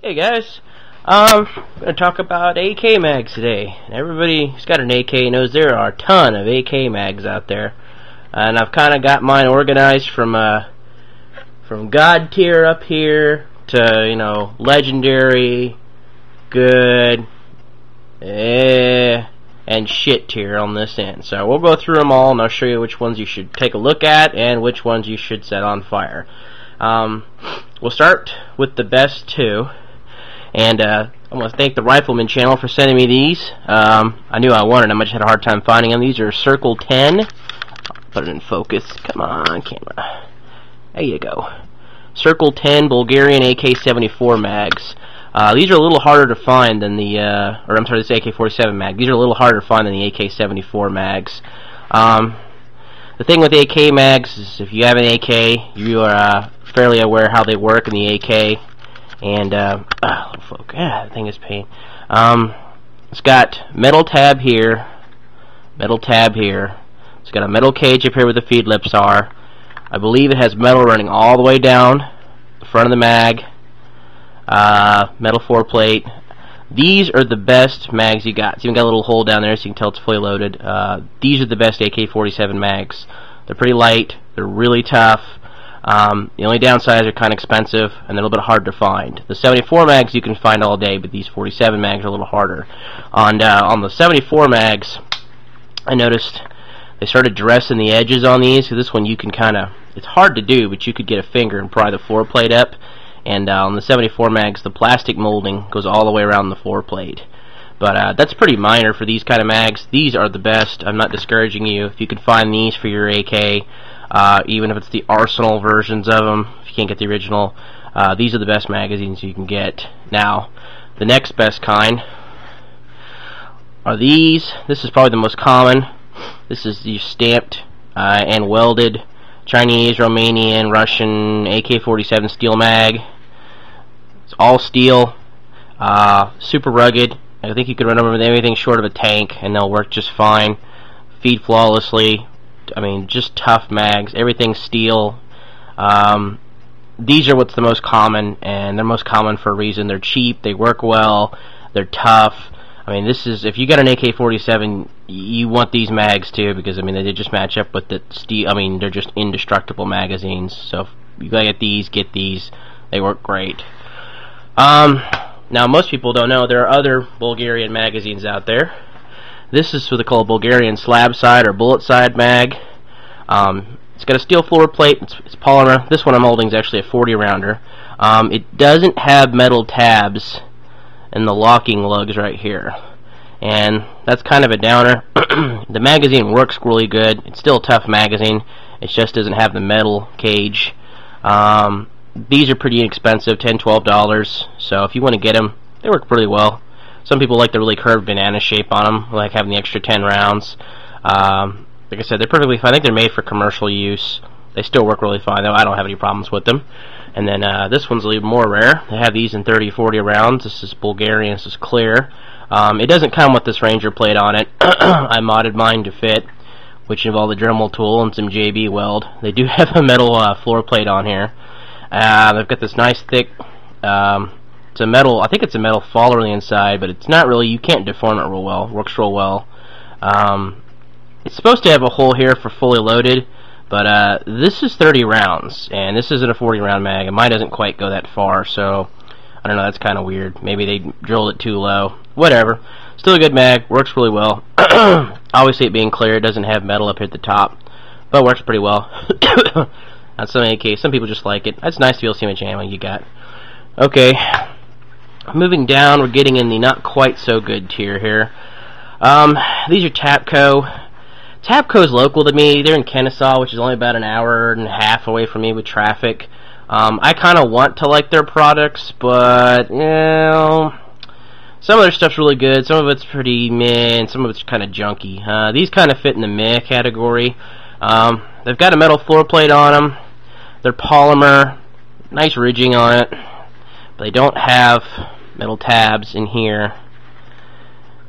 Hey guys, I'm going to talk about AK mags today. Everybody who's got an AK knows there are a ton of AK mags out there, and I've kind of got mine organized from God tier up here to legendary, good, and shit tier on this end. So we'll go through them all, and I'll show you which ones you should take a look at and which ones you should set on fire. We'll start with the best two. And I want to thank the Rifleman channel for sending me these. I knew I wanted them, I just had a hard time finding them. These are Circle 10. I'll put it in focus. Come on, camera. There you go. Circle 10 Bulgarian AK-47 Mags. These are a little harder to find than the, this AK-47 Mag. These are a little harder to find than the AK-74 Mags. The thing with AK Mags is if you have an AK, you are fairly aware how they work in the AK. And that thing is pain. It's got metal tab here, metal tab here. It's got a metal cage up here where the feed lips are. I believe it has metal running all the way down the front of the mag. Metal foreplate. These are the best mags you got. It's even got a little hole down there so you can tell it's fully loaded. These are the best AK-47 mags. They're pretty light. They're really tough. The only downsides are kind of expensive and they're a little bit hard to find. The 74 mags you can find all day, but these 47 mags are a little harder. On the 74 mags, I noticed they started dressing the edges on these. So this one you can it's hard to do, but you could get a finger and pry the floor plate up. And on the 74 mags, the plastic molding goes all the way around the floor plate. But that's pretty minor for these kind of mags. These are the best. I'm not discouraging you. If you can find these for your AK, even if it's the Arsenal versions of them, if you can't get the original, these are the best magazines you can get. Now, the next best kind are these. This is probably the most common. This is the stamped and welded Chinese, Romanian, Russian AK-47 steel mag. It's all steel, super rugged. I think you could run them with anything short of a tank and they'll work just fine. Feed flawlessly. I mean, just tough mags. Everything's steel. These are what's the most common, and they're most common for a reason. They're cheap, they work well, they're tough. I mean, this is, if you got an AK-47, you want these mags too, because I mean, they just match up with the steel. I mean, they're just indestructible magazines. So if you gotta get these. They work great. Now, most people don't know there are other Bulgarian magazines out there. This is what they call a Bulgarian slab side or bullet side mag. It's got a steel floor plate. It's polymer. This one I'm holding is actually a 40 rounder. It doesn't have metal tabs and the locking lugs right here, and that's kind of a downer. The magazine works really good. It's still a tough magazine. It just doesn't have the metal cage. These are pretty inexpensive, $10–12. So if you want to get them, they work pretty well. Some people like the really curved banana shape on them, like having the extra 10 rounds. Like I said, they're perfectly fine. I think they're made for commercial use. They still work really fine, though. I don't have any problems with them. And then this one's a little more rare. They have these in 30–40 rounds. This is Bulgarian. This is clear. It doesn't come with this Ranger plate on it. I modded mine to fit, which involved a Dremel tool and some JB weld. They do have a metal floor plate on here. They've got this nice thick... it's a metal, I think it's a metal follower on the inside, but it's not really, you can't deform it real well. It works real well. It's supposed to have a hole here for fully loaded, but this is 30 rounds, and this isn't a 40 round mag, and mine doesn't quite go that far, so I don't know, that's kind of weird. Maybe they drilled it too low. Whatever. Still a good mag, works really well. Obviously it being clear, it doesn't have metal up here at the top, but works pretty well. On some AK, some people just like it. That's nice to be able to see how much ammo you got. Okay. Moving down, we're getting in the not quite so good tier here. These are Tapco. Tapco's local to me. They're in Kennesaw, which is only about an hour and a half away from me with traffic. I kind of want to like their products, but some of their stuff's really good. Some of it's pretty meh, and some of it's kind of junky. These kind of fit in the meh category. They've got a metal floor plate on them. They're polymer, nice ridging on it, but they don't have metal tabs in here.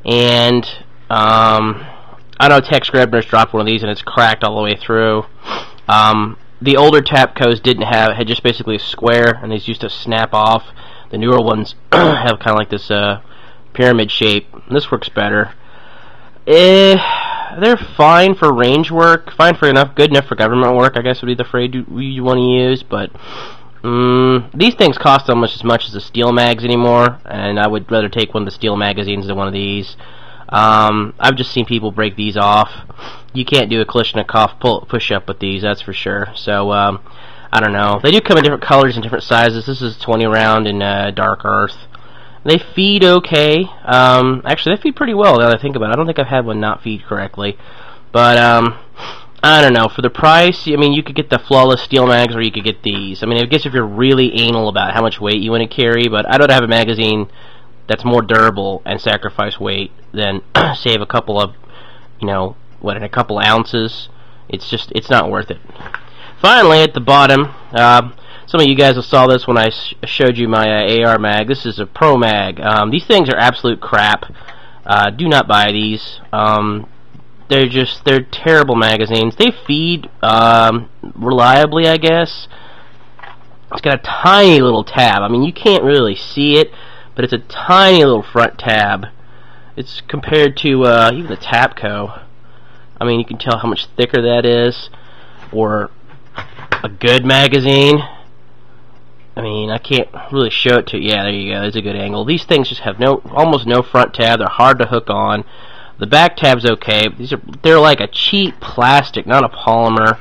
And I know Tex Grebner's dropped one of these and it's cracked all the way through. The older Tapcos didn't have it, had just basically a square, and these used to snap off. The newer ones have kind of like this pyramid shape. This works better. They're fine for range work, fine for good enough for government work, I guess would be the phrase you want to use, but these things cost almost as much as the steel mags anymore, and I would rather take one of the steel magazines than one of these. I've just seen people break these off. You can't do a Kalashnikov push-up with these, that's for sure. So, I don't know. They do come in different colors and different sizes. This is 20 round in dark earth. They feed okay. Actually, they feed pretty well now that I think about it. I don't think I've had one not feed correctly. But, I don't know. For the price, I mean, you could get the flawless steel mags or you could get these. I mean, I guess if you're really anal about how much weight you want to carry, but I'd rather have a magazine that's more durable and sacrifice weight than save a couple of, in a couple ounces. It's not worth it. Finally, at the bottom, some of you guys saw this when I showed you my AR mag. This is a Pro Mag. These things are absolute crap. Do not buy these. They're terrible magazines. They feed reliably, I guess. It's got a tiny little tab. I mean, you can't really see it, but it's a tiny little front tab. It's compared to even the Tapco. I mean, you can tell how much thicker that is. Or a good magazine. I mean, I can't really show it to you. Yeah, there you go. There's a good angle. These things just have almost no front tab. They're hard to hook on. The back tab's okay. They're like a cheap plastic, not a polymer.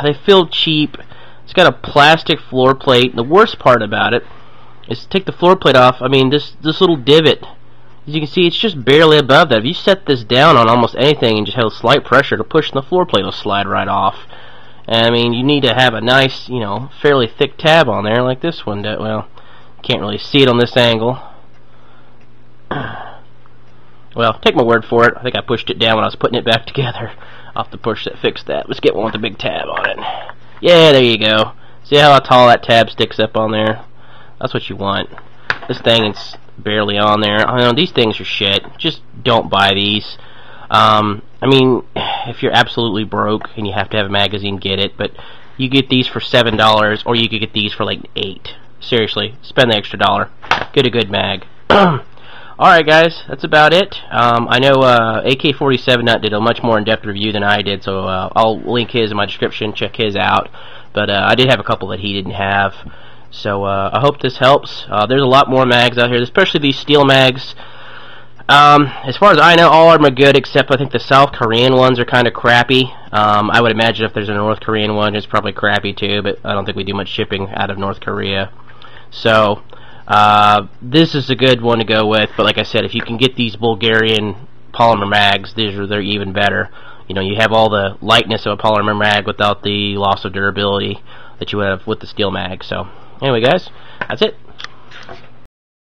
They feel cheap. It's got a plastic floor plate. The worst part about it is to take the floor plate off. I mean, this little divot, as you can see, it's just barely above that. If you set this down on almost anything and just have a slight pressure to push, the floor plate will slide right off. And, I mean, you need to have a nice, fairly thick tab on there like this one. Well, you can't really see it on this angle. Well, take my word for it. I think I pushed it down when I was putting it back together. I'll have to push that, fix that. Let's get one with a big tab on it. Yeah, there you go. See how tall that tab sticks up on there? That's what you want. This thing is barely on there. I know these things are shit. Just don't buy these. I mean, if you're absolutely broke and you have to have a magazine, get it. But you get these for $7, or you could get these for like $8. Seriously, spend the extra $1. Get a good mag. Alright guys, that's about it. I know AK-47 Nut did a much more in-depth review than I did, so I'll link his in my description, check his out. But I did have a couple that he didn't have. So I hope this helps. There's a lot more mags out here, especially these steel mags. As far as I know, all of them are good, except I think the South Korean ones are kind of crappy. I would imagine if there's a North Korean one, it's probably crappy too, but I don't think we do much shipping out of North Korea. So this is a good one to go with, but like I said, if you can get these Bulgarian polymer mags, they're even better. You have all the lightness of a polymer mag without the loss of durability that you have with the steel mag. So anyway guys, that's it.